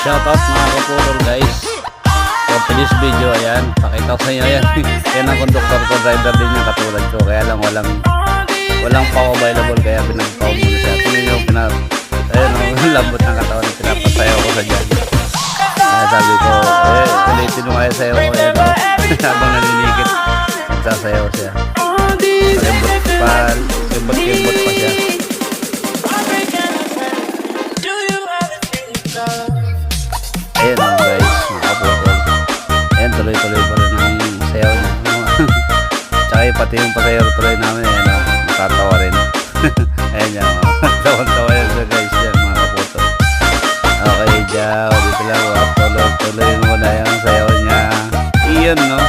Shoutout mga kapulol guys. For today's video, ayan, pakita ko sa inyo yan. Yan ang conductor ko, driver din yung katulad ko. Kaya lang walang pau available, kaya pinagpau muna siya. Tingnan nyo, ayun, ang lambot ng katawan, pinapasayaw ko sa dyan. Kaya sabi ko, ulitin mo kaya sayaw ko, ayan, habang naninikit, nagsasayaw siya. Kibot pa siya. Ayan lang guys, mga kaputol. Ayan, tuloy-tuloy pa rin ang sayaw niya. Tsaka pati yung pasayaw tuloy namin, ayan, nakatawa rin. Ayan yan, tawan-tawa yan sa guys yan, mga kaputol. Okay, dyan, dito lang, tuloy-tuloy mo na yung sayaw niya. Iyan, no?